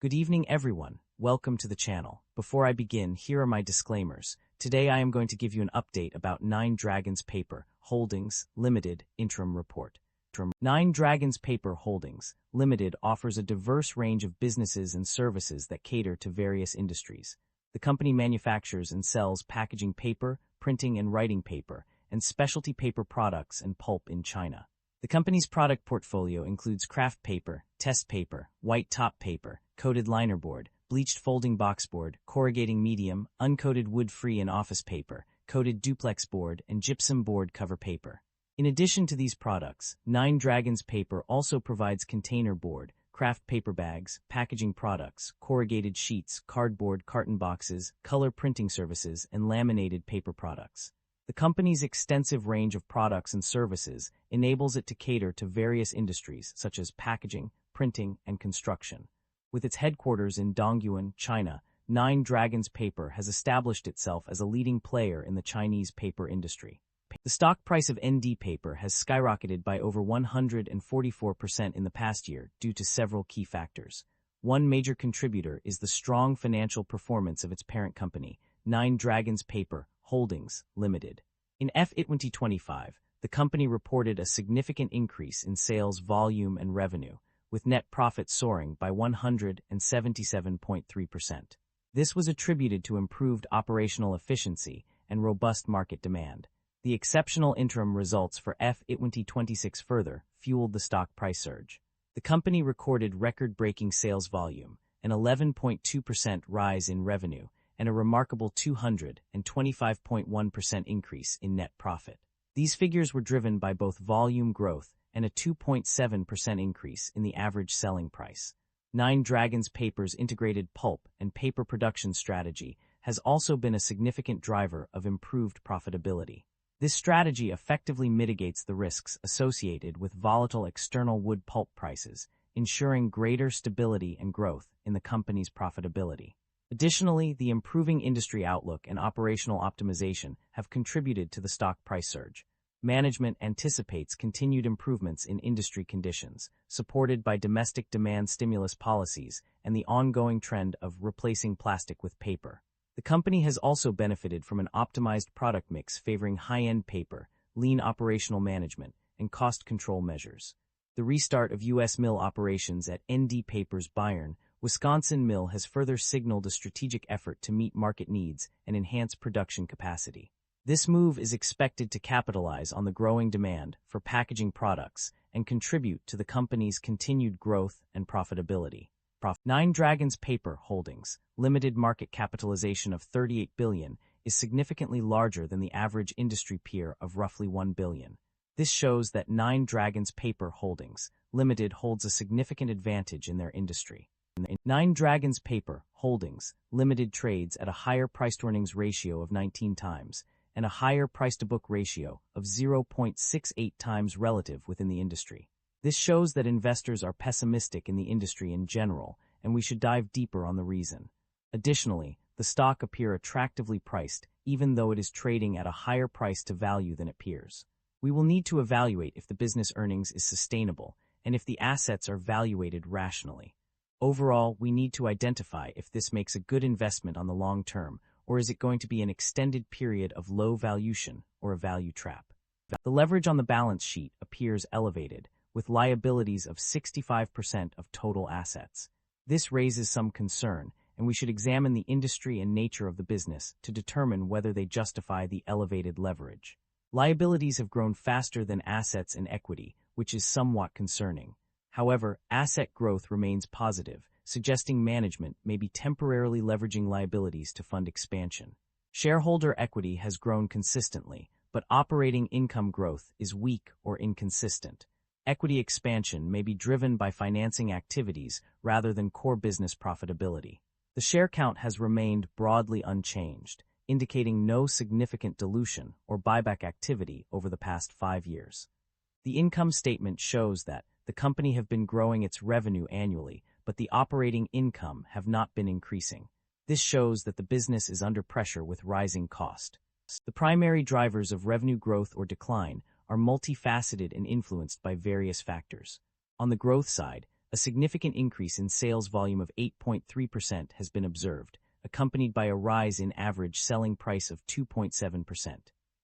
Good evening, everyone. Welcome to the channel. Before I begin, here are my disclaimers. Today I am going to give you an update about Nine Dragons Paper Holdings Limited interim report. Nine Dragons Paper Holdings Limited offers a diverse range of businesses and services that cater to various industries. The company manufactures and sells packaging paper, printing and writing paper, and specialty paper products and pulp in China. The company's product portfolio includes kraft paper, test paper, white top paper, coated linerboard, bleached folding boxboard, corrugating medium, uncoated wood-free and office paper, coated duplex board, and gypsum board cover paper. In addition to these products, Nine Dragons Paper also provides container board, kraft paper bags, packaging products, corrugated sheets, cardboard carton boxes, color printing services, and laminated paper products. The company's extensive range of products and services enables it to cater to various industries such as packaging, printing, and construction. With its headquarters in Dongyuan, China, Nine Dragons Paper has established itself as a leading player in the Chinese paper industry. The stock price of ND Paper has skyrocketed by over 144% in the past year due to several key factors. One major contributor is the strong financial performance of its parent company, Nine Dragons Paper Holdings Limited. In FY 2025, the company reported a significant increase in sales volume and revenue, with net profit soaring by 177.3%. This was attributed to improved operational efficiency and robust market demand. The exceptional interim results for FY 2026 further fueled the stock price surge. The company recorded record-breaking sales volume, an 11.2% rise in revenue, and a remarkable 225.1% increase in net profit. These figures were driven by both volume growth and a 2.7% increase in the average selling price. Nine Dragons Paper's integrated pulp and paper production strategy has also been a significant driver of improved profitability. This strategy effectively mitigates the risks associated with volatile external wood pulp prices, ensuring greater stability and growth in the company's profitability. Additionally, the improving industry outlook and operational optimization have contributed to the stock price surge. Management anticipates continued improvements in industry conditions, supported by domestic demand stimulus policies and the ongoing trend of replacing plastic with paper. The company has also benefited from an optimized product mix favoring high-end paper, lean operational management, and cost control measures. The restart of U.S. mill operations at ND Paper's Byron, Wisconsin mill has further signaled a strategic effort to meet market needs and enhance production capacity. This move is expected to capitalize on the growing demand for packaging products and contribute to the company's continued growth and profitability. Nine Dragons Paper Holdings Limited market capitalization of $38 billion is significantly larger than the average industry peer of roughly $1 billion. This shows that Nine Dragons Paper Holdings Limited holds a significant advantage in their industry. Nine Dragons Paper Holdings Limited trades at a higher price-to-earnings ratio of 19 times and a higher price-to-book ratio of 0.68 times relative within the industry. This shows that investors are pessimistic in the industry in general, and we should dive deeper on the reason. Additionally, the stock appears attractively priced, even though it is trading at a higher price to value than it appears. We will need to evaluate if the business earnings is sustainable and if the assets are valuated rationally. Overall, we need to identify if this makes a good investment on the long term, or is it going to be an extended period of low valuation or a value trap. The leverage on the balance sheet appears elevated, with liabilities of 65% of total assets. This raises some concern, and we should examine the industry and nature of the business to determine whether they justify the elevated leverage. Liabilities have grown faster than assets and equity, which is somewhat concerning. However, asset growth remains positive, suggesting management may be temporarily leveraging liabilities to fund expansion. Shareholder equity has grown consistently, but operating income growth is weak or inconsistent. Equity expansion may be driven by financing activities rather than core business profitability. The share count has remained broadly unchanged, indicating no significant dilution or buyback activity over the past 5 years. The income statement shows that the company have been growing its revenue annually, but the operating income have not been increasing. This shows that the business is under pressure with rising cost. The primary drivers of revenue growth or decline are multifaceted and influenced by various factors. On the growth side, a significant increase in sales volume of 8.3% has been observed, accompanied by a rise in average selling price of 2.7%.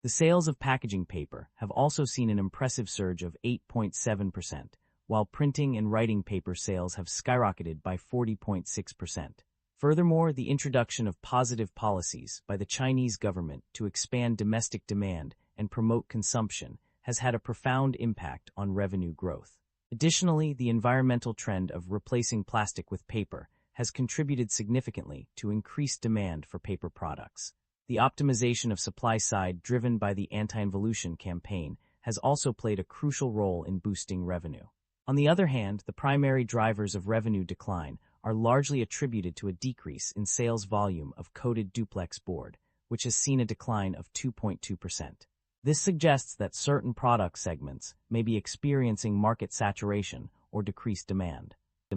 The sales of packaging paper have also seen an impressive surge of 8.7%, while printing and writing paper sales have skyrocketed by 40.6%. Furthermore, the introduction of positive policies by the Chinese government to expand domestic demand and promote consumption has had a profound impact on revenue growth. Additionally, the environmental trend of replacing plastic with paper has contributed significantly to increased demand for paper products. The optimization of supply side driven by the anti-involution campaign has also played a crucial role in boosting revenue. On the other hand, the primary drivers of revenue decline are largely attributed to a decrease in sales volume of coated duplex board, which has seen a decline of 2.2%. This suggests that certain product segments may be experiencing market saturation or decreased demand.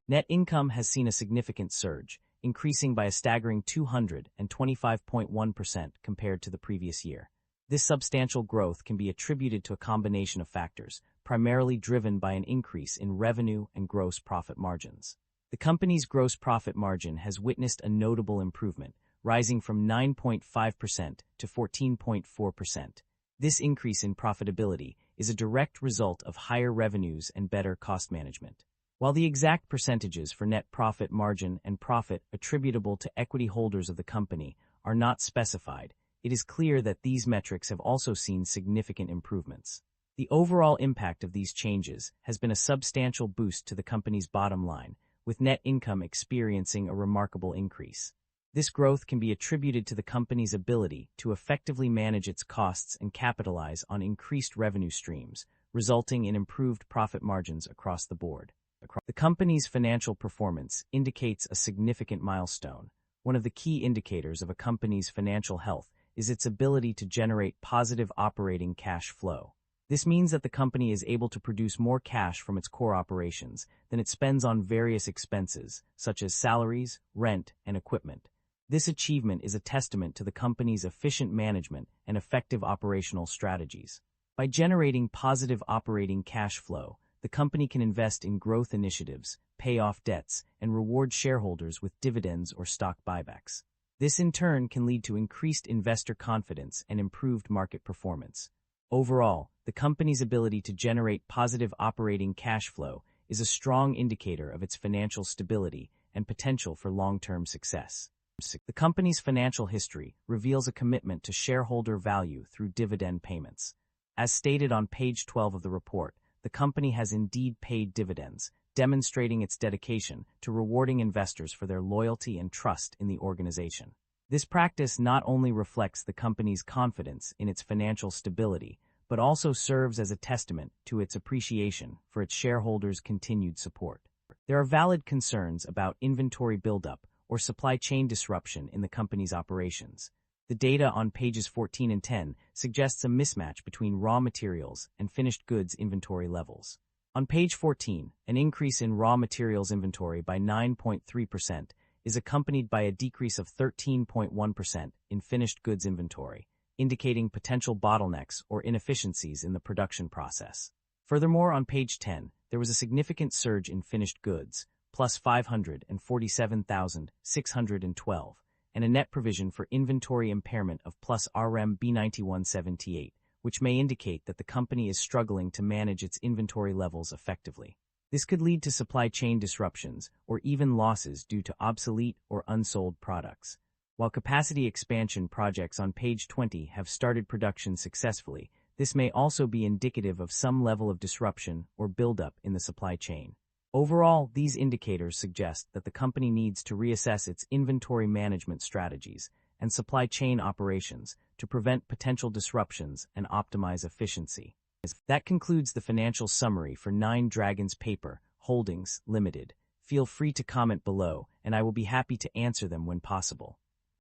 Net income has seen a significant surge, increasing by a staggering 225.1% compared to the previous year. This substantial growth can be attributed to a combination of factors, primarily driven by an increase in revenue and gross profit margins. The company's gross profit margin has witnessed a notable improvement, rising from 9.5% to 14.4%. This increase in profitability is a direct result of higher revenues and better cost management. While the exact percentages for net profit margin and profit attributable to equity holders of the company are not specified, it is clear that these metrics have also seen significant improvements. The overall impact of these changes has been a substantial boost to the company's bottom line, with net income experiencing a remarkable increase. This growth can be attributed to the company's ability to effectively manage its costs and capitalize on increased revenue streams, resulting in improved profit margins across the board. The company's financial performance indicates a significant milestone. One of the key indicators of a company's financial health is its ability to generate positive operating cash flow. This means that the company is able to produce more cash from its core operations than it spends on various expenses, such as salaries, rent, and equipment. This achievement is a testament to the company's efficient management and effective operational strategies. By generating positive operating cash flow, the company can invest in growth initiatives, pay off debts, and reward shareholders with dividends or stock buybacks. This in turn can lead to increased investor confidence and improved market performance. Overall, the company's ability to generate positive operating cash flow is a strong indicator of its financial stability and potential for long-term success. The company's financial history reveals a commitment to shareholder value through dividend payments. As stated on page 12 of the report, the company has indeed paid dividends, demonstrating its dedication to rewarding investors for their loyalty and trust in the organization. This practice not only reflects the company's confidence in its financial stability, but also serves as a testament to its appreciation for its shareholders' continued support. There are valid concerns about inventory buildup or supply chain disruption in the company's operations. The data on pages 14 and 10 suggests a mismatch between raw materials and finished goods inventory levels. On page 14, an increase in raw materials inventory by 9.3% is accompanied by a decrease of 13.1% in finished goods inventory, indicating potential bottlenecks or inefficiencies in the production process. Furthermore, on page 10, there was a significant surge in finished goods, plus 547,612, and a net provision for inventory impairment of plus RMB 9178, which may indicate that the company is struggling to manage its inventory levels effectively. This could lead to supply chain disruptions or even losses due to obsolete or unsold products. While capacity expansion projects on page 20 have started production successfully, this may also be indicative of some level of disruption or buildup in the supply chain. Overall, these indicators suggest that the company needs to reassess its inventory management strategies and supply chain operations to prevent potential disruptions and optimize efficiency. That concludes the financial summary for Nine Dragons Paper Holdings Limited. Feel free to comment below, and I will be happy to answer them when possible.